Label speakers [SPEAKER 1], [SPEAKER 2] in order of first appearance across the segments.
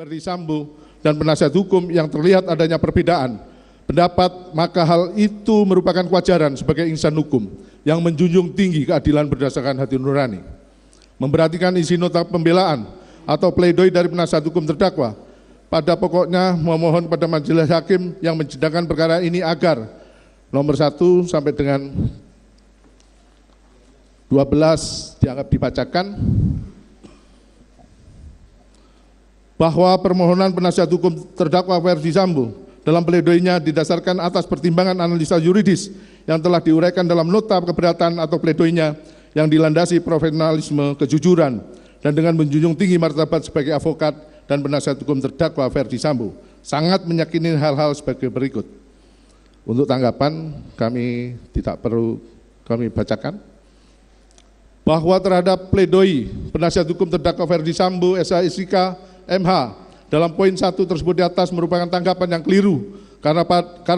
[SPEAKER 1] Ferdy Sambo dan penasihat hukum yang terlihat adanya perbedaan pendapat, maka hal itu merupakan kewajaran sebagai insan hukum yang menjunjung tinggi keadilan berdasarkan hati nurani. Memperhatikan isi nota pembelaan atau pledoi dari penasihat hukum terdakwa, pada pokoknya memohon kepada majelis hakim yang menjadwalkan perkara ini agar nomor 1 sampai dengan 12 dianggap dibacakan, bahwa permohonan penasihat hukum terdakwa Ferdy Sambo dalam pledoinya didasarkan atas pertimbangan analisa yuridis yang telah diuraikan dalam nota keberatan atau pledoinya yang dilandasi profesionalisme, kejujuran, dan dengan menjunjung tinggi martabat sebagai advokat dan penasihat hukum terdakwa Ferdy Sambo sangat meyakini hal-hal sebagai berikut. Untuk tanggapan kami tidak perlu kami bacakan. Bahwa terhadap pledoi penasihat hukum terdakwa Ferdy Sambo SHSIK MH dalam poin 1 tersebut di atas merupakan tanggapan yang keliru karena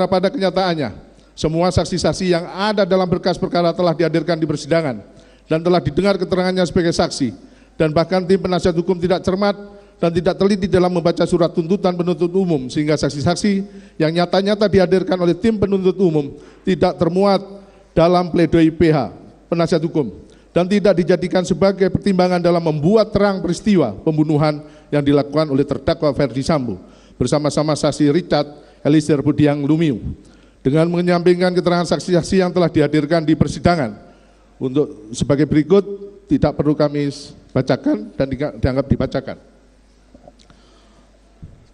[SPEAKER 1] pada kenyataannya semua saksi-saksi yang ada dalam berkas perkara telah dihadirkan di persidangan dan telah didengar keterangannya sebagai saksi, dan bahkan tim penasihat hukum tidak cermat dan tidak teliti dalam membaca surat tuntutan penuntut umum sehingga saksi-saksi yang nyata-nyata dihadirkan oleh tim penuntut umum tidak termuat dalam pledoi PH penasihat hukum dan tidak dijadikan sebagai pertimbangan dalam membuat terang peristiwa pembunuhan yang dilakukan oleh terdakwa Ferdy Sambo bersama-sama saksi Richard Eliezer Budiang Lumiu, dengan menyampingkan keterangan saksi-saksi yang telah dihadirkan di persidangan untuk sebagai berikut, tidak perlu kami bacakan dan dianggap dibacakan.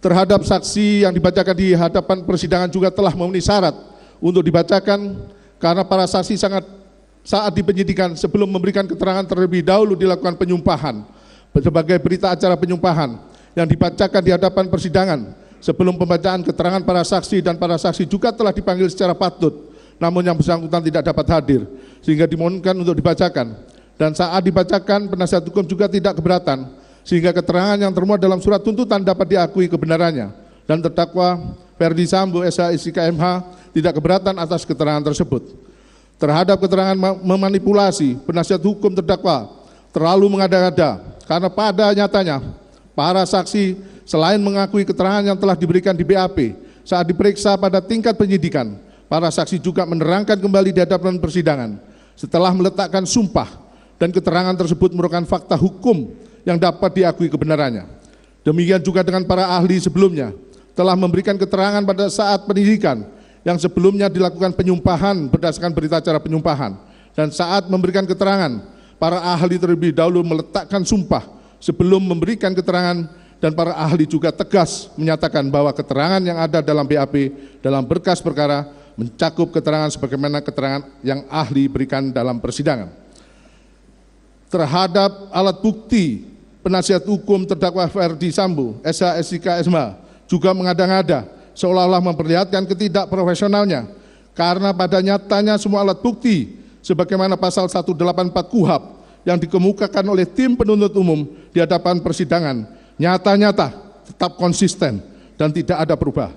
[SPEAKER 1] Terhadap saksi yang dibacakan di hadapan persidangan juga telah memenuhi syarat untuk dibacakan karena para saksi saat di penyidikan sebelum memberikan keterangan terlebih dahulu dilakukan penyumpahan sebagai berita acara penyumpahan yang dibacakan di hadapan persidangan. Sebelum pembacaan keterangan para saksi dan para saksi juga telah dipanggil secara patut, namun yang bersangkutan tidak dapat hadir sehingga dimohonkan untuk dibacakan, dan saat dibacakan penasihat hukum juga tidak keberatan sehingga keterangan yang termuat dalam surat tuntutan dapat diakui kebenarannya, dan terdakwa Ferdy Sambo SHSIK MH tidak keberatan atas keterangan tersebut. Terhadap keterangan memanipulasi, penasihat hukum terdakwa terlalu mengada-ngada karena pada nyatanya para saksi selain mengakui keterangan yang telah diberikan di BAP saat diperiksa pada tingkat penyidikan, para saksi juga menerangkan kembali di hadapan persidangan setelah meletakkan sumpah, dan keterangan tersebut merupakan fakta hukum yang dapat diakui kebenarannya. Demikian juga dengan para ahli sebelumnya telah memberikan keterangan pada saat penyidikan yang sebelumnya dilakukan penyumpahan berdasarkan berita acara penyumpahan, dan saat memberikan keterangan para ahli terlebih dahulu meletakkan sumpah sebelum memberikan keterangan, dan para ahli juga tegas menyatakan bahwa keterangan yang ada dalam BAP dalam berkas perkara mencakup keterangan sebagaimana keterangan yang ahli berikan dalam persidangan. Terhadap alat bukti, penasihat hukum terdakwa Ferdy Sambo SHSIK MH juga mengada-ngada seolah-olah memperlihatkan ketidakprofesionalnya karena pada nyatanya semua alat bukti sebagaimana pasal 184 KUHP yang dikemukakan oleh tim penuntut umum di hadapan persidangan nyata-nyata tetap konsisten dan tidak ada perubahan.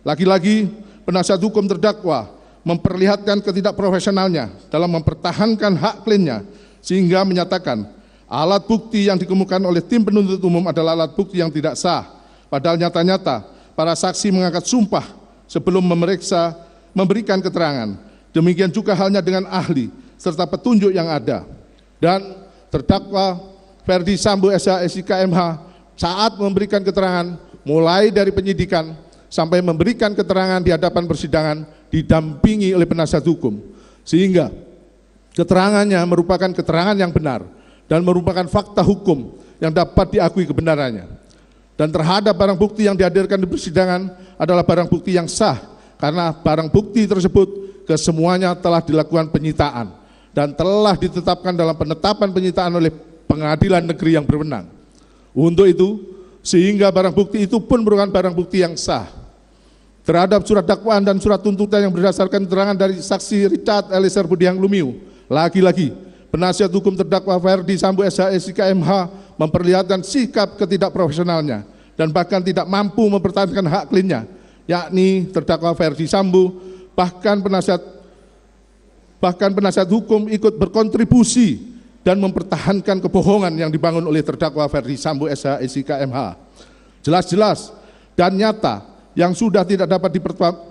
[SPEAKER 1] Lagi-lagi penasihat hukum terdakwa memperlihatkan ketidakprofesionalnya dalam mempertahankan hak kliennya sehingga menyatakan alat bukti yang dikemukakan oleh tim penuntut umum adalah alat bukti yang tidak sah, padahal nyata-nyata para saksi mengangkat sumpah sebelum memeriksa memberikan keterangan. Demikian juga halnya dengan ahli serta petunjuk yang ada. Dan terdakwa Ferdy Sambo SHSIK MH saat memberikan keterangan mulai dari penyidikan sampai memberikan keterangan di hadapan persidangan didampingi oleh penasihat hukum, sehingga keterangannya merupakan keterangan yang benar dan merupakan fakta hukum yang dapat diakui kebenarannya. Dan terhadap barang bukti yang dihadirkan di persidangan adalah barang bukti yang sah karena barang bukti tersebut kesemuanya telah dilakukan penyitaan dan telah ditetapkan dalam penetapan penyitaan oleh pengadilan negeri yang berwenang. Untuk itu, sehingga barang bukti itu pun merupakan barang bukti yang sah. Terhadap surat dakwaan dan surat tuntutan yang berdasarkan keterangan dari saksi Richard Eliezer Budiang Lumiu, lagi-lagi penasihat hukum terdakwa Ferdy Sambo SHSIK MH memperlihatkan sikap ketidakprofesionalnya dan bahkan tidak mampu mempertahankan hak kliennya, yakni terdakwa Ferdy Sambo. Bahkan penasihat hukum ikut berkontribusi dan mempertahankan kebohongan yang dibangun oleh terdakwa Ferdy Sambo SHSIK MH. jelas-jelas dan nyata yang sudah tidak dapat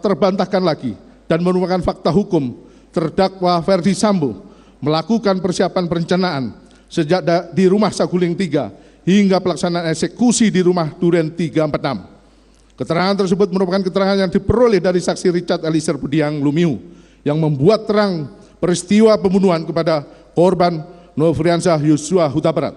[SPEAKER 1] terbantahkan lagi dan merupakan fakta hukum, terdakwa Ferdi Sambo melakukan persiapan perencanaan sejak di rumah Saguling 3 hingga pelaksanaan eksekusi di rumah Duren 346. Keterangan tersebut merupakan keterangan yang diperoleh dari saksi Richard Eliezer Budiang Lumiu yang membuat terang peristiwa pembunuhan kepada korban Nofriansah Yosua Huta Barat.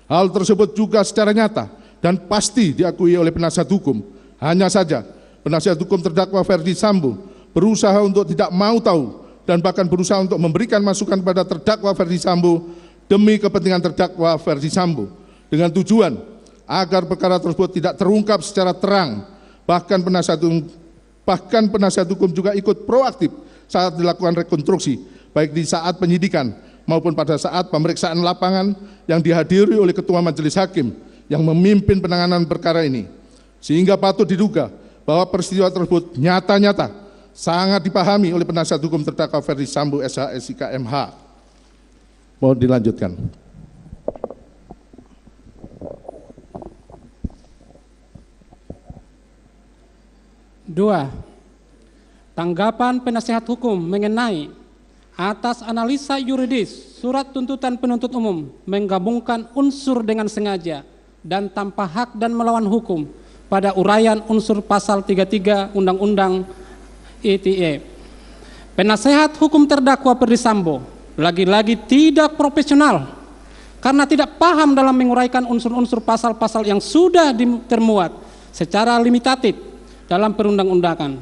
[SPEAKER 1] Hal tersebut juga secara nyata dan pasti diakui oleh penasihat hukum. Hanya saja penasihat hukum terdakwa Ferdi Sambo berusaha untuk tidak mau tahu dan bahkan berusaha untuk memberikan masukan kepada terdakwa Ferdi Sambo demi kepentingan terdakwa Ferdi Sambo dengan tujuan agar perkara tersebut tidak terungkap secara terang. Bahkan penasihat hukum juga ikut proaktif saat dilakukan rekonstruksi, baik di saat penyidikan maupun pada saat pemeriksaan lapangan yang dihadiri oleh Ketua Majelis Hakim yang memimpin penanganan perkara ini. Sehingga patut diduga bahwa peristiwa tersebut nyata-nyata sangat dipahami oleh penasihat hukum terdakwa Ferdi Sambo SH SIK MH. Mohon dilanjutkan.
[SPEAKER 2] Dua, tanggapan penasihat hukum mengenai atas analisa yuridis surat tuntutan penuntut umum menggabungkan unsur dengan sengaja dan tanpa hak dan melawan hukum pada uraian unsur pasal 33 Undang-Undang ITE. Penasehat hukum terdakwa Ferdi Sambo lagi-lagi tidak profesional karena tidak paham dalam menguraikan unsur-unsur pasal-pasal yang sudah termuat secara limitatif dalam perundang-undangan,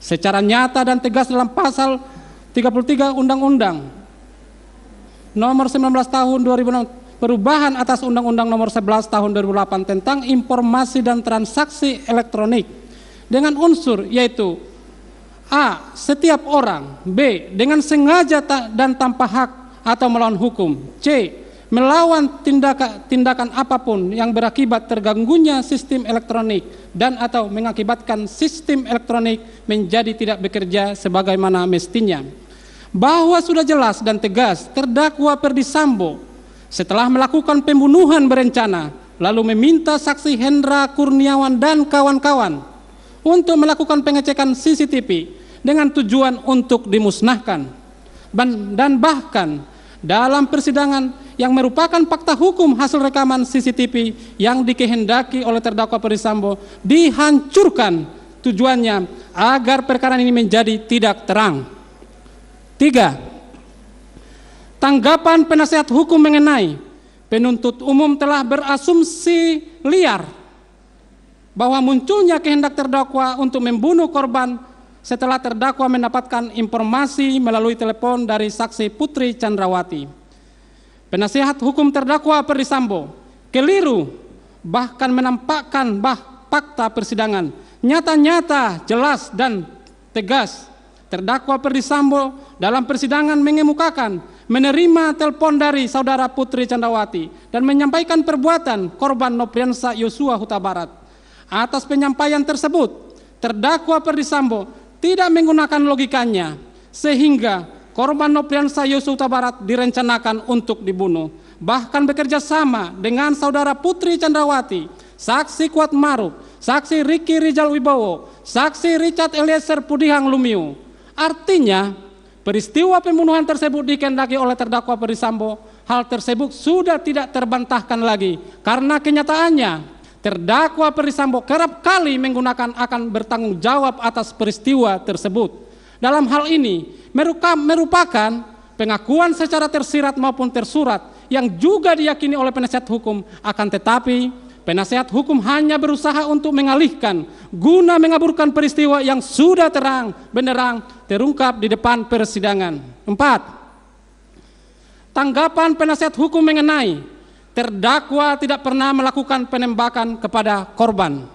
[SPEAKER 2] secara nyata dan tegas dalam pasal 33 Undang-Undang nomor 19 tahun 2006 perubahan atas Undang-Undang nomor 11 tahun 2008 tentang informasi dan transaksi elektronik dengan unsur yaitu A. Setiap orang, B. Dengan sengaja dan tanpa hak atau melawan hukum, C. Melawan tindakan apapun yang berakibat terganggunya sistem elektronik dan atau mengakibatkan sistem elektronik menjadi tidak bekerja sebagaimana mestinya. Bahwa sudah jelas dan tegas terdakwa Ferdi Sambo setelah melakukan pembunuhan berencana lalu meminta saksi Hendra Kurniawan dan kawan-kawan untuk melakukan pengecekan CCTV dengan tujuan untuk dimusnahkan dan bahkan dalam persidangan yang merupakan fakta hukum hasil rekaman CCTV yang dikehendaki oleh terdakwa Ferdi Sambo dihancurkan tujuannya agar perkara ini menjadi tidak terang. 3. Tanggapan penasihat hukum mengenai penuntut umum telah berasumsi liar bahwa munculnya kehendak terdakwa untuk membunuh korban setelah terdakwa mendapatkan informasi melalui telepon dari saksi Putri Chandrawati. Penasihat hukum terdakwa Ferdi Sambo keliru bahkan menampakkan fakta persidangan nyata-nyata jelas dan tegas. Terdakwa Ferdi Sambo dalam persidangan mengemukakan menerima telepon dari saudara Putri Chandrawati dan menyampaikan perbuatan korban Nofriansah Yosua Huta Barat. Atas penyampaian tersebut, terdakwa Ferdi Sambo tidak menggunakan logikanya sehingga korban Nofriansah Yosua Huta Barat direncanakan untuk dibunuh. Bahkan bekerja sama dengan saudara Putri Chandrawati, saksi Kuat Maruf, saksi Ricky Rijal Wibowo, saksi Richard Eliezer Budiang Lumiu. Artinya peristiwa pembunuhan tersebut dikehendaki oleh terdakwa Ferdi Sambo. Hal tersebut sudah tidak terbantahkan lagi karena kenyataannya terdakwa Ferdi Sambo kerap kali menggunakan akan bertanggung jawab atas peristiwa tersebut. Dalam hal ini merupakan pengakuan secara tersirat maupun tersurat yang juga diyakini oleh penasihat hukum. Akan tetapi penasihat hukum hanya berusaha untuk mengalihkan guna mengaburkan peristiwa yang sudah terang benderang terungkap di depan persidangan. 4. Tanggapan penasihat hukum mengenai terdakwa tidak pernah melakukan penembakan kepada korban.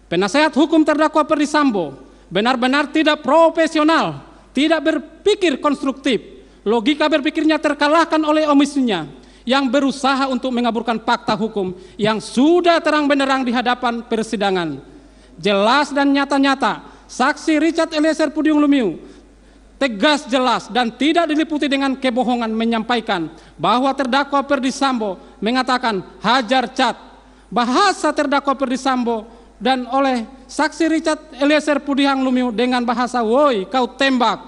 [SPEAKER 2] Penasihat hukum terdakwa Ferdi Sambo benar-benar tidak profesional, tidak berpikir konstruktif. Logika berpikirnya terkalahkan oleh omisinya yang berusaha untuk mengaburkan fakta hukum yang sudah terang benderang di hadapan persidangan. Jelas dan nyata-nyata, saksi Richard Eliezer Budiang Lumiu tegas, jelas, dan tidak diliputi dengan kebohongan menyampaikan bahwa terdakwa Ferdi Sambo mengatakan hajar cat, bahasa terdakwa Ferdi Sambo dan oleh saksi Richard Eliezer Pudihang Lumiu dengan bahasa woi kau tembak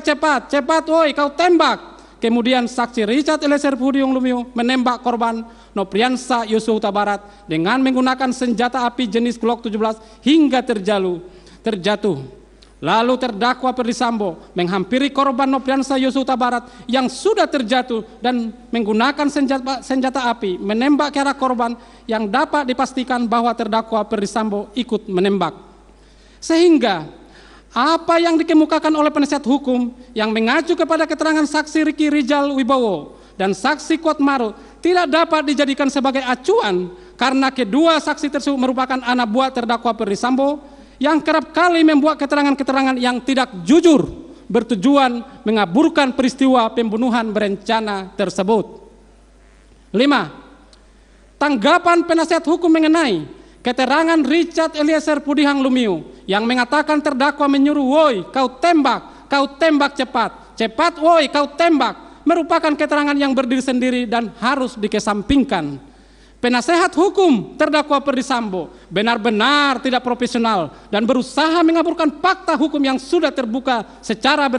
[SPEAKER 2] cepat, cepat woi kau tembak. Kemudian saksi Richard Eliezer Pudihang Lumiu menembak korban Nopriansa Yosua Huta Barat dengan menggunakan senjata api jenis Glock 17 hingga terjatuh. Lalu terdakwa Ferdi Sambo menghampiri korban Nopriansa Yosua Huta Barat yang sudah terjatuh dan menggunakan senjata api menembak ke arah korban yang dapat dipastikan bahwa terdakwa Ferdi Sambo ikut menembak. Sehingga apa yang dikemukakan oleh penasihat hukum yang mengacu kepada keterangan saksi Riki Rijal Wibowo dan saksi Kuat Maruf tidak dapat dijadikan sebagai acuan karena kedua saksi tersebut merupakan anak buah terdakwa Ferdi Sambo yang kerap kali membuat keterangan-keterangan yang tidak jujur bertujuan mengaburkan peristiwa pembunuhan berencana tersebut. 5. Tanggapan penasihat hukum mengenai keterangan Richard Eliezer Pudihang Lumiu yang mengatakan terdakwa menyuruh woi kau tembak cepat, cepat woi kau tembak, merupakan keterangan yang berdiri sendiri dan harus dikesampingkan. Penasehat hukum terdakwa Ferdi Sambo benar-benar tidak profesional dan berusaha mengaburkan fakta hukum yang sudah terbuka secara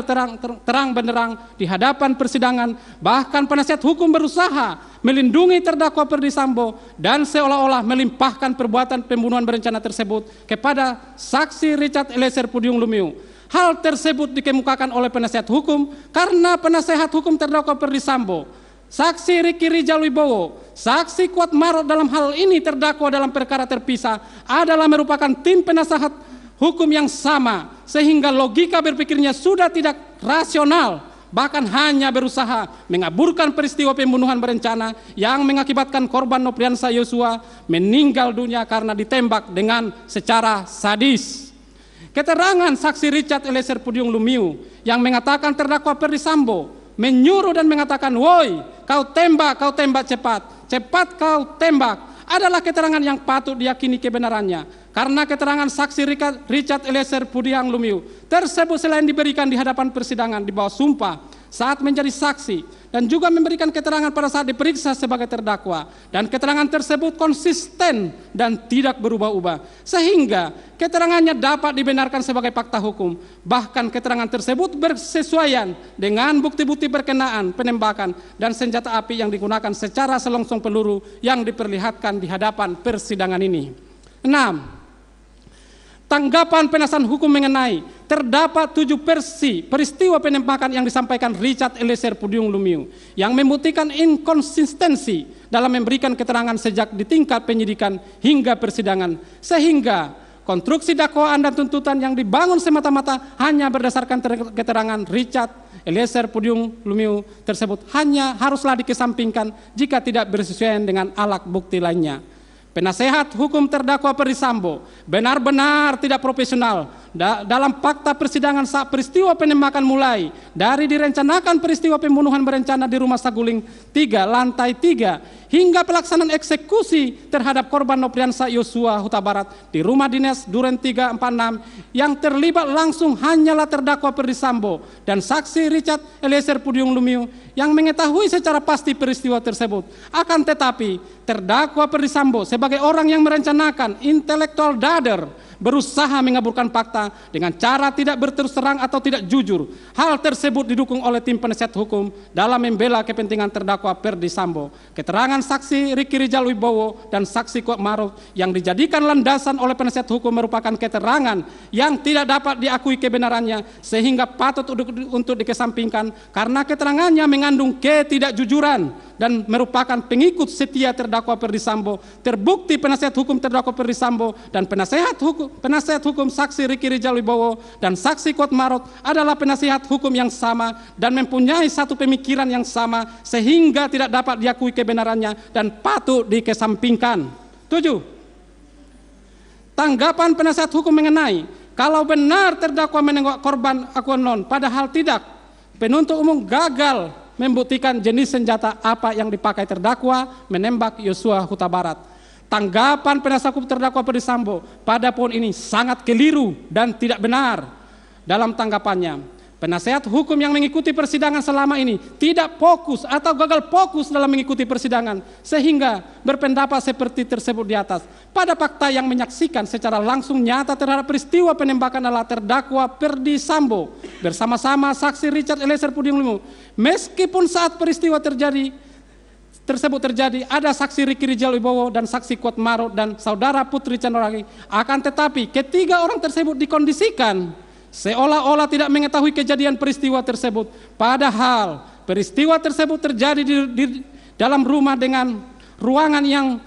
[SPEAKER 2] terang benderang di hadapan persidangan. Bahkan penasihat hukum berusaha melindungi terdakwa Ferdi Sambo dan seolah-olah melimpahkan perbuatan pembunuhan berencana tersebut kepada saksi Richard Eliezer Pudihang Lumiu. Hal tersebut dikemukakan oleh penasihat hukum karena penasehat hukum terdakwa Ferdi Sambo, saksi Riki Rijal Wibowo, saksi Kuat Maruf dalam hal ini terdakwa dalam perkara terpisah adalah merupakan tim penasehat hukum yang sama, sehingga logika berpikirnya sudah tidak rasional, bahkan hanya berusaha mengaburkan peristiwa pembunuhan berencana yang mengakibatkan korban Nopriansa Yosua meninggal dunia karena ditembak dengan secara sadis. Keterangan saksi Richard Eliezer Pudihang Lumiu yang mengatakan terdakwa Ferdi Sambo menyuruh dan mengatakan woi kau tembak cepat, cepat kau tembak adalah keterangan yang patut diyakini kebenarannya karena keterangan saksi Richard Eliezer Pudihang Lumiu tersebut selain diberikan di hadapan persidangan di bawah sumpah saat menjadi saksi dan juga memberikan keterangan pada saat diperiksa sebagai terdakwa, dan keterangan tersebut konsisten dan tidak berubah-ubah sehingga keterangannya dapat dibenarkan sebagai fakta hukum. Bahkan keterangan tersebut bersesuaian dengan bukti-bukti berkenaan penembakan dan senjata api yang digunakan secara selongsong peluru yang diperlihatkan di hadapan persidangan ini. 6. Tanggapan penasihat hukum mengenai terdapat 7 versi peristiwa penembakan yang disampaikan Richard Eliezer Pudihang Lumiu yang membuktikan inkonsistensi dalam memberikan keterangan sejak di tingkat penyidikan hingga persidangan, sehingga konstruksi dakwaan dan tuntutan yang dibangun semata-mata hanya berdasarkan keterangan Richard Eliezer Pudihang Lumiu tersebut hanya haruslah dikesampingkan jika tidak bersesuaian dengan alat bukti lainnya. Penasehat hukum terdakwa Ferdi Sambo benar-benar tidak profesional dalam fakta persidangan saat peristiwa penembakan mulai dari direncanakan peristiwa pembunuhan berencana di Rumah Saguling 3 lantai 3 hingga pelaksanaan eksekusi terhadap korban Nopriansa Yosua Huta Barat di rumah dinas Duren 346 yang terlibat langsung hanyalah terdakwa Ferdi Sambo dan saksi Richard Eliezer Pudihang Lumiu yang mengetahui secara pasti peristiwa tersebut. Akan tetapi terdakwa Ferdi Sambo sebagai orang yang merencanakan intelektual dader berusaha mengaburkan fakta dengan cara tidak berterus terang atau tidak jujur. Hal tersebut didukung oleh tim penasihat hukum dalam membela kepentingan terdakwa Ferdi Sambo. Keterangan saksi Riki Rijal Wibowo dan saksi Kuat Maruf yang dijadikan landasan oleh penasihat hukum merupakan keterangan yang tidak dapat diakui kebenarannya sehingga patut untuk dikesampingkan karena keterangannya mengandung ketidakjujuran dan merupakan pengikut setia terdakwa Ferdi Sambo. Terbukti penasihat hukum terdakwa Ferdi Sambo dan penasihat hukum saksi Riki Rijal Wibowo dan saksi Kuat Maruf adalah penasihat hukum yang sama dan mempunyai satu pemikiran yang sama sehingga tidak dapat diakui kebenarannya dan patut dikesampingkan. 7. Tanggapan penasihat hukum mengenai kalau benar terdakwa menengok korban Akuanon padahal tidak, penuntut umum gagal membuktikan jenis senjata apa yang dipakai terdakwa menembak Yosua Huta Barat. Tanggapan penasihat hukum terdakwa Ferdi Sambo pada poin ini sangat keliru dan tidak benar. Dalam tanggapannya, Penasehat hukum yang mengikuti persidangan selama ini tidak fokus atau gagal fokus dalam mengikuti persidangan sehingga berpendapat seperti tersebut di atas. Pada fakta yang menyaksikan secara langsung nyata terhadap peristiwa penembakan adalah terdakwa Ferdi Sambo bersama-sama saksi Richard Eliezer Pudium Lumiu. Meskipun saat peristiwa tersebut terjadi ada saksi Ricky Rijal Wibowo dan saksi Kuat Maruf dan saudara Putri Chandrawati, akan tetapi ketiga orang tersebut dikondisikan seolah-olah tidak mengetahui kejadian peristiwa tersebut. Padahal peristiwa tersebut terjadi di dalam rumah dengan ruangan yang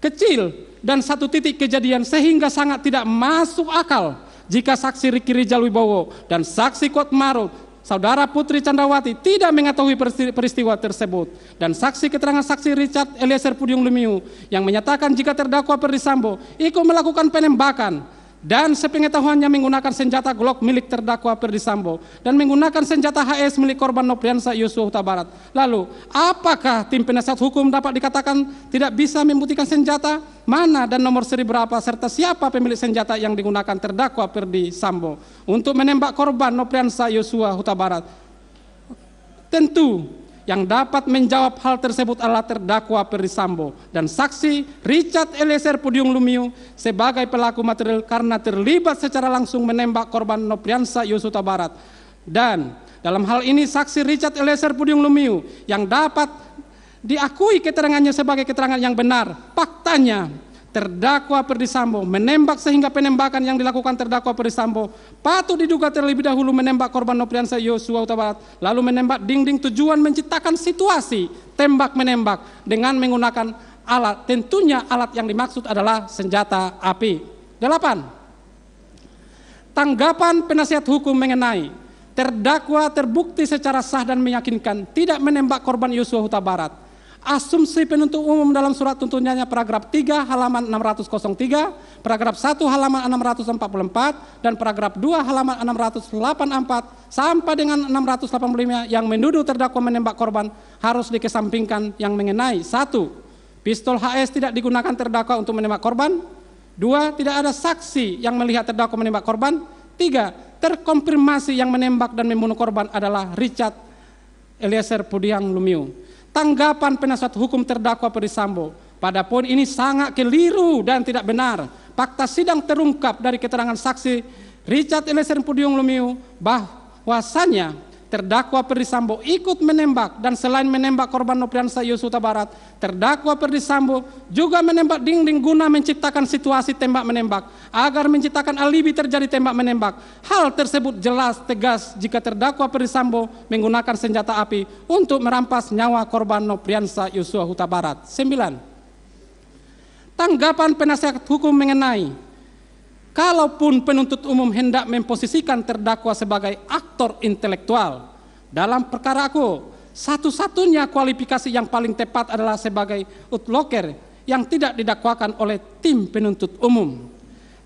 [SPEAKER 2] kecil dan satu titik kejadian sehingga sangat tidak masuk akal jika saksi Ricky Rijal Wibowo dan saksi Kuat Maruf, saudara Putri Chandrawati tidak mengetahui peristiwa tersebut. Dan saksi keterangan saksi Richard Eliezer Pudium Lumiu yang menyatakan jika terdakwa Ferdi Sambo ikut melakukan penembakan dan sepengetahuannya menggunakan senjata Glock milik terdakwa Ferdi Sambo dan menggunakan senjata HS milik korban Nopriansa Yosua Huta Barat. Lalu, apakah tim penasihat hukum dapat dikatakan tidak bisa membuktikan senjata mana dan nomor seri berapa serta siapa pemilik senjata yang digunakan terdakwa Ferdi Sambo untuk menembak korban Nopriansa Yosua Huta Barat? Tentu yang dapat menjawab hal tersebut adalah terdakwa Ferdi Sambo dan saksi Richard Eliezer Pudium Lumiu sebagai pelaku material karena terlibat secara langsung menembak korban Nopriansa Yosua Huta Barat. Dan dalam hal ini saksi Richard Eliezer Pudium Lumiu yang dapat diakui keterangannya sebagai keterangan yang benar. Faktanya terdakwa Ferdi Sambo menembak sehingga penembakan yang dilakukan terdakwa Ferdi Sambo patut diduga terlebih dahulu menembak korban Nopriansa Yosua Huta Barat lalu menembak dinding tujuan menciptakan situasi tembak menembak dengan menggunakan alat. Tentunya alat yang dimaksud adalah senjata api. 8. Tanggapan penasihat hukum mengenai terdakwa terbukti secara sah dan meyakinkan tidak menembak korban Yosua Huta Barat. Asumsi penuntut umum dalam surat tuntutannya paragraf 3 halaman 603, paragraf 1 halaman 644, dan paragraf 2 halaman 684 sampai dengan 685 yang menuduh terdakwa menembak korban harus dikesampingkan yang mengenai 1. Pistol HS tidak digunakan terdakwa untuk menembak korban. 2. Tidak ada saksi yang melihat terdakwa menembak korban. 3. Terkonfirmasi yang menembak dan membunuh korban adalah Richard Eliezer Pudium Lumiu. Tanggapan penasihat hukum terdakwa Ferdi Sambo pada poin ini sangat keliru dan tidak benar. Fakta sidang terungkap dari keterangan saksi Richard Eliezer Pudium Lumiu bahwasannya terdakwa Ferdi Sambo ikut menembak dan selain menembak korban Nopriansa Yosua Huta Barat, terdakwa Ferdi Sambo juga menembak dinding guna menciptakan situasi tembak menembak agar menciptakan alibi terjadi tembak menembak. Hal tersebut jelas tegas jika terdakwa Ferdi Sambo menggunakan senjata api untuk merampas nyawa korban Nopriansa Yosua Huta Barat. 9. Tanggapan penasihat hukum mengenai kalaupun penuntut umum hendak memposisikan terdakwa sebagai aktor intelektual dalam perkara aku, satu-satunya kualifikasi yang paling tepat adalah sebagai outlocker yang tidak didakwakan oleh tim penuntut umum.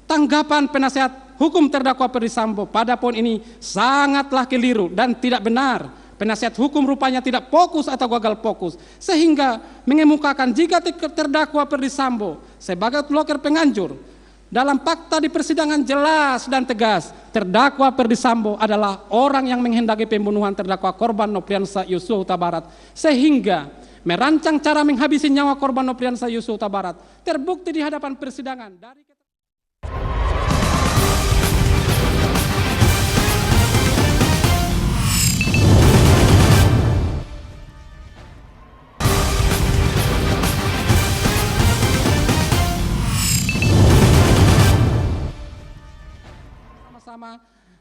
[SPEAKER 2] Tanggapan penasihat hukum terdakwa Ferdi Sambo pada poin ini sangatlah keliru dan tidak benar. Penasihat hukum rupanya tidak fokus atau gagal fokus sehingga mengemukakan jika terdakwa Ferdi Sambo sebagai outlocker penganjur. Dalam fakta di persidangan jelas dan tegas, terdakwa Ferdi Sambo adalah orang yang menghendaki pembunuhan terdakwa korban Nopriansa Yosua Huta Barat sehingga merancang cara menghabisi nyawa korban Nopriansa Yosua Huta Barat. Terbukti di hadapan persidangan dari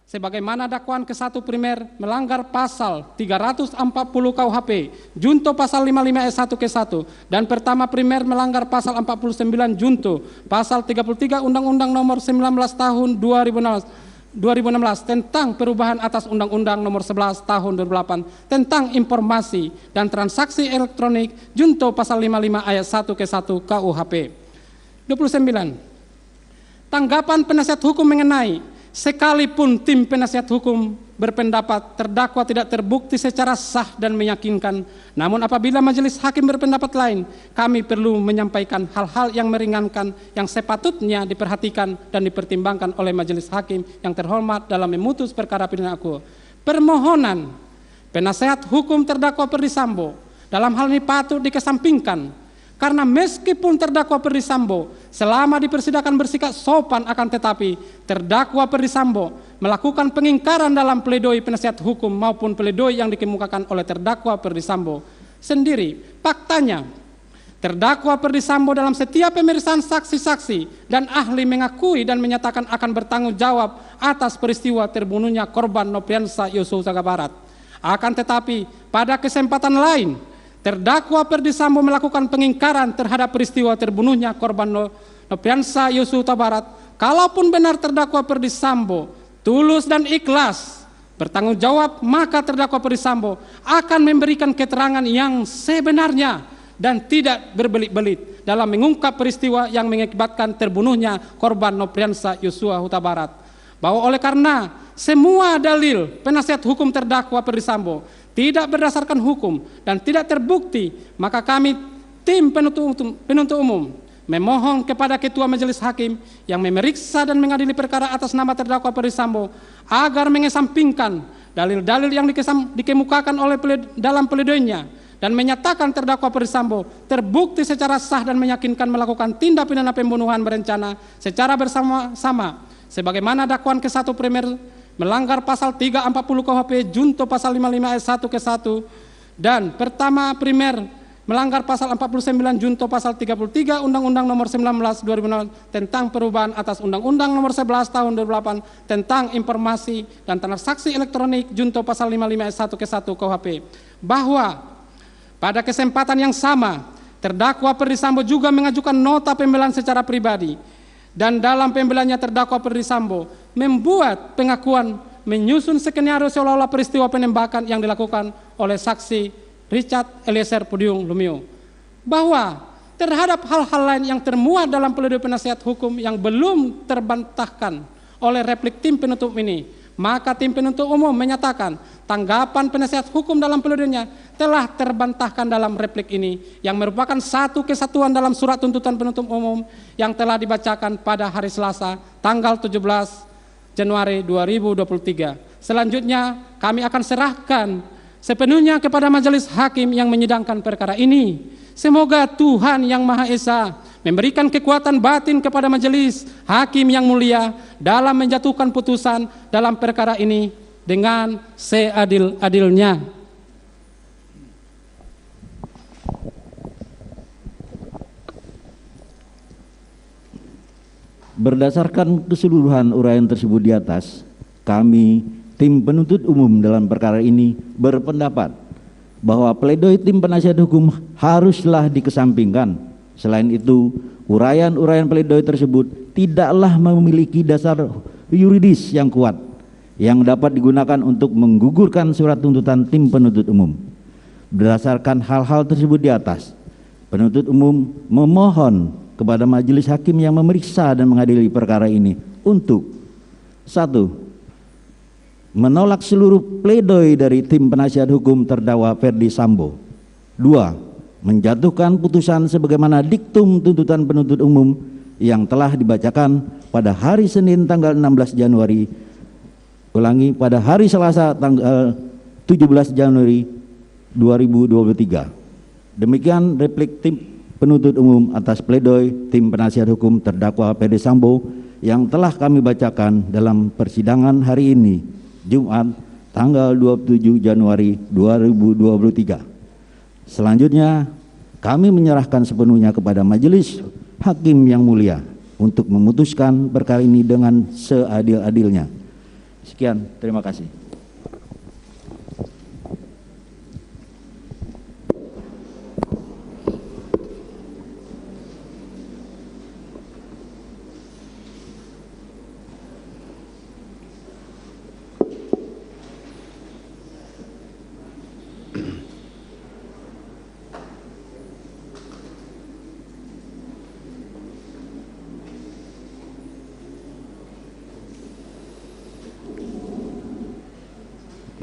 [SPEAKER 2] sebagaimana dakwaan ke-1 primer melanggar pasal 340 KUHP junto pasal 55 ayat 1 ke-1 dan pertama primer melanggar pasal 49 junto pasal 33 Undang-Undang Nomor 19 Tahun 2016 tentang perubahan atas Undang-Undang Nomor 11 Tahun 2008 tentang informasi dan transaksi elektronik junto pasal 55 ayat 1 ke-1 KUHP. 29. Tanggapan penasihat hukum mengenai sekalipun tim penasihat hukum berpendapat terdakwa tidak terbukti secara sah dan meyakinkan, namun apabila majelis hakim berpendapat lain, kami perlu menyampaikan hal-hal yang meringankan yang sepatutnya diperhatikan dan dipertimbangkan oleh majelis hakim yang terhormat dalam memutus perkara pidana aku. permohonan penasehat hukum terdakwa Ferdy Sambo dalam hal ini patut dikesampingkan, karena meskipun terdakwa Ferdy Sambo selama di persidangan bersikap sopan, akan tetapi terdakwa Ferdy Sambo melakukan pengingkaran dalam pledoi penasihat hukum maupun pledoi yang dikemukakan oleh terdakwa Ferdy Sambo sendiri. Faktanya, terdakwa Ferdy Sambo dalam setiap pemeriksaan saksi-saksi dan ahli mengakui dan menyatakan akan bertanggung jawab atas peristiwa terbunuhnya korban Nopriansa Yosua Huta Barat. Akan tetapi pada kesempatan lain, terdakwa Ferdy Sambo melakukan pengingkaran terhadap peristiwa terbunuhnya korban Nopriansa Yosua Huta Barat. Kalaupun benar terdakwa Ferdy Sambo tulus dan ikhlas bertanggung jawab, maka terdakwa Ferdy Sambo akan memberikan keterangan yang sebenarnya dan tidak berbelit-belit dalam mengungkap peristiwa yang mengakibatkan terbunuhnya korban Nopriansa Yosua Huta Barat. Bahwa oleh karena semua dalil penasihat hukum terdakwa Ferdy Sambo tidak berdasarkan hukum dan tidak terbukti, maka kami tim penuntut umum memohon kepada Ketua Majelis Hakim yang memeriksa dan mengadili perkara atas nama terdakwa Ferdy Sambo agar mengesampingkan dalil-dalil yang dikemukakan oleh dalam pledoinya dan menyatakan terdakwa Ferdy Sambo terbukti secara sah dan meyakinkan melakukan tindak pidana pembunuhan berencana secara bersama-sama sebagaimana dakwaan ke-1 primer melanggar pasal 340 KUHP junto pasal 55 ayat 1 ke 1, dan pertama primer melanggar pasal 49 junto pasal 33 Undang-Undang Nomor 19 2006 tentang perubahan atas Undang-Undang Nomor 11 Tahun 2008 tentang informasi dan transaksi elektronik junto pasal 55 ayat 1 ke 1 KUHP, bahwa pada kesempatan yang sama terdakwa Ferdy Sambo juga mengajukan nota pembelaan secara pribadi, dan dalam pembelaannya terdakwa Ferdy Sambo membuat pengakuan menyusun skenario seolah-olah peristiwa penembakan yang dilakukan oleh saksi Richard Eliezer Pudium Lumiu, bahwa terhadap hal-hal lain yang termuat dalam pledoi penasihat hukum yang belum terbantahkan oleh replik tim penuntut ini, maka tim penuntut umum menyatakan tanggapan penasihat hukum dalam pledoinya telah terbantahkan dalam replik ini yang merupakan satu kesatuan dalam surat tuntutan penuntut umum yang telah dibacakan pada hari Selasa tanggal 17 Januari 2023. Selanjutnya kami akan serahkan sepenuhnya kepada majelis hakim yang menyidangkan perkara ini. Semoga Tuhan Yang Maha Esa memberikan kekuatan batin kepada majelis hakim yang mulia dalam menjatuhkan putusan dalam perkara ini dengan seadil-adilnya.
[SPEAKER 3] Berdasarkan keseluruhan uraian tersebut di atas, kami tim penuntut umum dalam perkara ini berpendapat bahwa pledoi tim penasihat hukum haruslah dikesampingkan. Selain itu, uraian-uraian pledoi tersebut tidaklah memiliki dasar yuridis yang kuat yang dapat digunakan untuk menggugurkan surat tuntutan tim penuntut umum. Berdasarkan hal-hal tersebut di atas, penuntut umum memohon kepada majelis hakim yang memeriksa dan mengadili perkara ini untuk 1. Menolak seluruh pledoi dari tim penasihat hukum terdakwa Ferdy Sambo. 2. Menjatuhkan putusan sebagaimana diktum tuntutan penuntut umum yang telah dibacakan pada hari Senin tanggal 16 Januari, pada hari Selasa tanggal 17 Januari 2023. Demikian replik tim penuntut umum atas pledoi tim penasihat hukum terdakwa Ferdy Sambo yang telah kami bacakan dalam persidangan hari ini, Jumat tanggal 27 Januari 2023. Selanjutnya kami menyerahkan sepenuhnya kepada majelis hakim yang mulia untuk memutuskan perkara ini dengan seadil-adilnya. Sekian, terima kasih.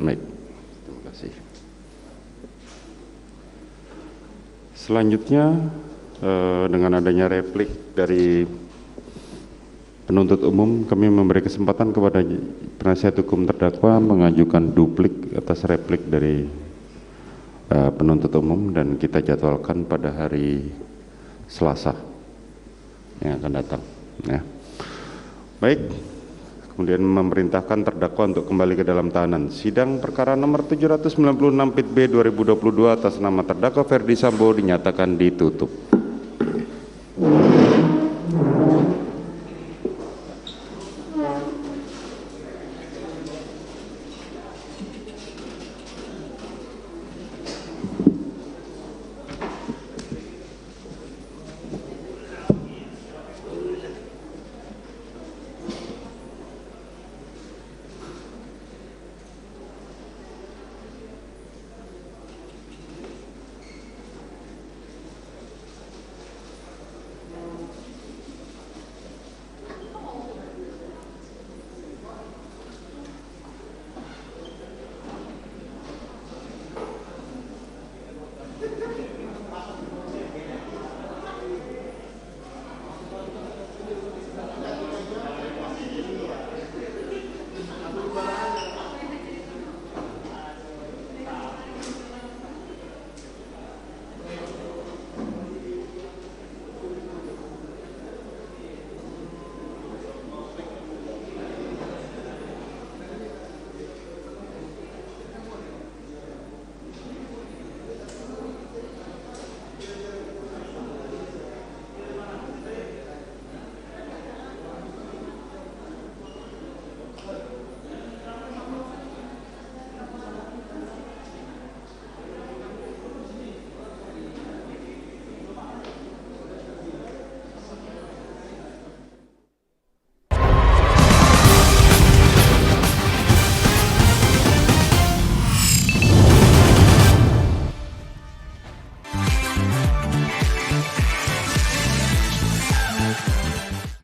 [SPEAKER 4] Baik, terima kasih. Selanjutnya dengan adanya replik dari penuntut umum, kami memberi kesempatan kepada penasihat hukum terdakwa mengajukan duplik atas replik dari penuntut umum, dan kita jadwalkan pada hari Selasa yang akan datang. Ya. Baik, kemudian memerintahkan terdakwa untuk kembali ke dalam tahanan. Sidang perkara nomor 796 Pit B 2022 atas nama terdakwa Ferdi Sambo dinyatakan ditutup.